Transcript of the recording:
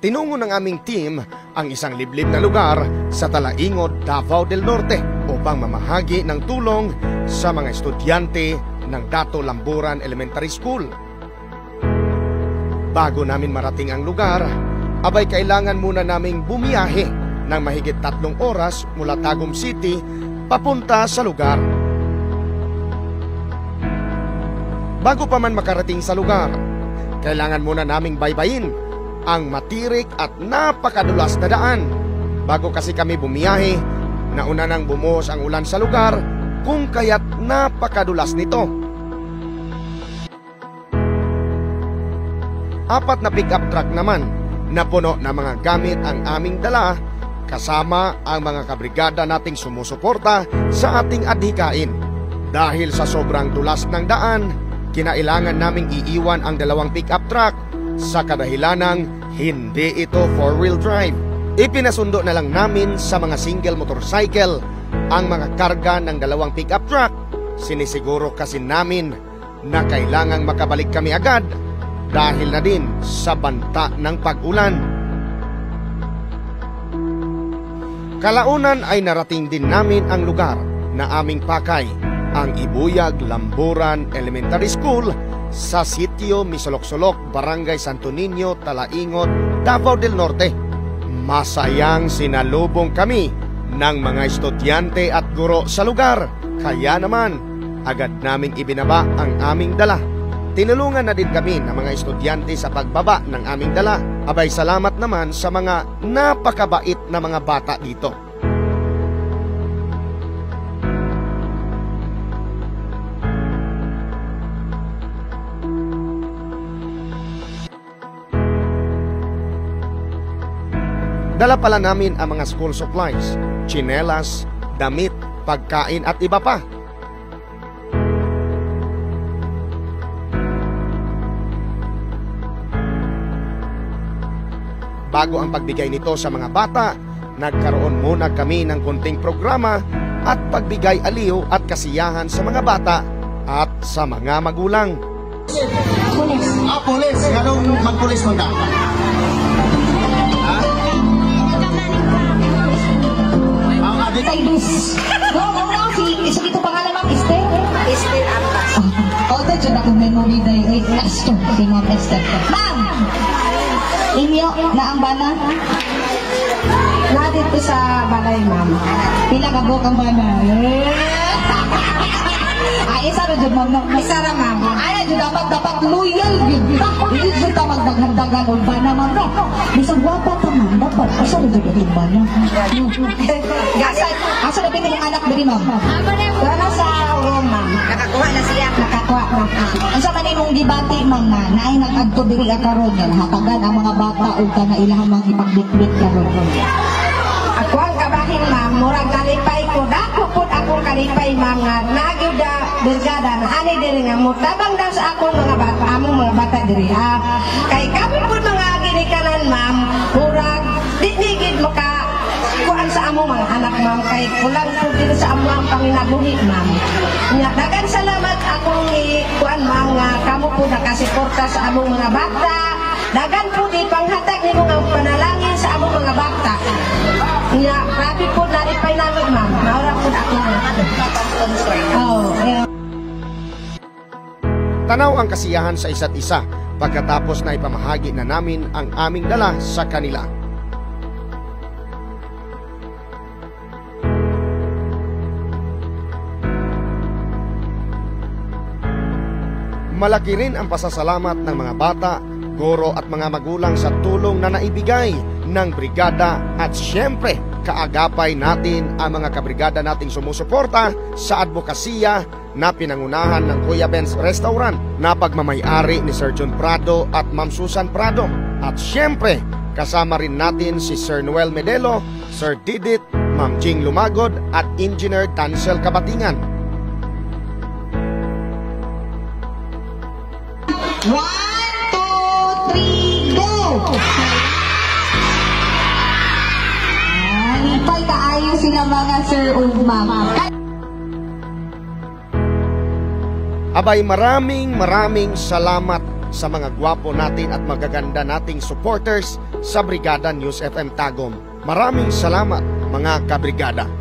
Tinungo ng aming team ang isang liblib na lugar sa Talaingod, Davao del Norte upang mamahagi ng tulong sa mga estudyante ng Dato Lamburan Elementary School. Bago namin marating ang lugar, abay kailangan muna naming bumiyahe ng mahigit 3 oras mula Tagum City papunta sa lugar. Bago pa man makarating sa lugar, kailangan muna naming baybayin ang matirik at napakadulas na daan. Bago kasi kami bumiyahe, nauna nang bumuhos ang ulan sa lugar kung kaya't napakadulas nito. 4 na pick-up truck naman na puno na mga gamit ang aming dala, kasama ang mga kabrigada nating sumusuporta sa ating adhikain. Dahil sa sobrang dulas ng daan, kinailangan naming iiwan ang 2 pick-up truck sa kadahilanang hindi ito 4-wheel drive. Ipinasundo na lang namin sa mga single motorcycle ang mga karga ng 2 pick-up truck. Sinisiguro kasi namin na kailangang makabalik kami agad dahil na din sa banta ng pag-ulan. Kalaunan ay narating din namin ang lugar na aming pakay, ang Ibuyag Lamburan Elementary School sa Sitio Misolok-Solok, Barangay Santo Niño, Talaingod, Davao del Norte. Masayang sinalubong kami ng mga estudyante at guro sa lugar, kaya naman agad naming ibinaba ang aming dala. Tinulungan na din kami ng mga estudyante sa pagbaba ng aming dala. Abay salamat naman sa mga napakabait na mga bata dito. Dala pala namin ang mga school supplies, tsinelas, damit, pagkain at iba pa. Bago ang pagbigay nito sa mga bata, nagkaroon muna kami ng konting programa at pagbigay aliw at kasiyahan sa mga bata at sa mga magulang. Pulis. Pulis. Anong magpulis mo na? Taibis. No, isa dito pangalan ma'am, Esther. Esther Ambas. Oto, dyan akong memory dahil. Esther, tingnan Esther. Ma'am! Inyo, na ang bana? Na dito sa balay, ma'am. Pila ka buok ang bana? Ay, isa rin dyan, ma'am. Isa ra, ma'am. Ay, dyan dapat loyal yun. Hindi dyan ta magdaghandagan o bana, ma'am. Bisang wapa ka, ma'am. Dapat, isa rin dyan yung bana. Asa na pinag yung anak diri, ma'am? Wala sa room, ma'am. Nakakuha na siya. Nakakuha na. Ang sa maninong debate, ma'am, na naay nag-agto diri akaron yan. Hatagan ang mga bata o ka na ilang mga ipagbitbit karon. Ako ang kabahin, ma'am. Murag kalipay ko. Dako po akong kalipay, ma'am. Nga nagyuda, birgada, na ani diri nga. Mutabang daw sa akong mga bata, among mga bata diri. Kay kami po mga ginikanan, ma'am. Murag, di-digid mo ka kuan sa among mga anak, ma'am, kay kulang po dito sa among panginabuhi, ma'am. Dagan salamat akong kuan, ma'am, nga kamo po nakasuporta sa among mga bata. Dagan po di panghatag ni mga panalangin sa among mga bata. Grabe po naripay namin, ma'am. Naura po ako. Tanaw ang kasiyahan sa isa't isa pagkatapos na ipamahagi na namin ang aming dala sa kanila. Malaki rin ang pasasalamat ng mga bata, guro at mga magulang sa tulong na naibigay ng brigada at siyempre kaagapay natin ang mga kabrigada nating sumusuporta sa advokasya na pinangunahan ng Kuya Ben's Restaurant na pagmamayari ni Sir John Prado at Ma'am Susan Prado. At siyempre kasama rin natin si Sir Noel Medelo, Sir Didit, Ma'am Jing Lumagod at Engineer Tansel Kabatingan. 1, 2, 3, go! Hintay kaayo sila mga sir o ma'am. Abay maraming salamat sa mga gwapo natin at magaganda nating supporters sa Brigada News FM Tagum. Maraming salamat mga kabrigada.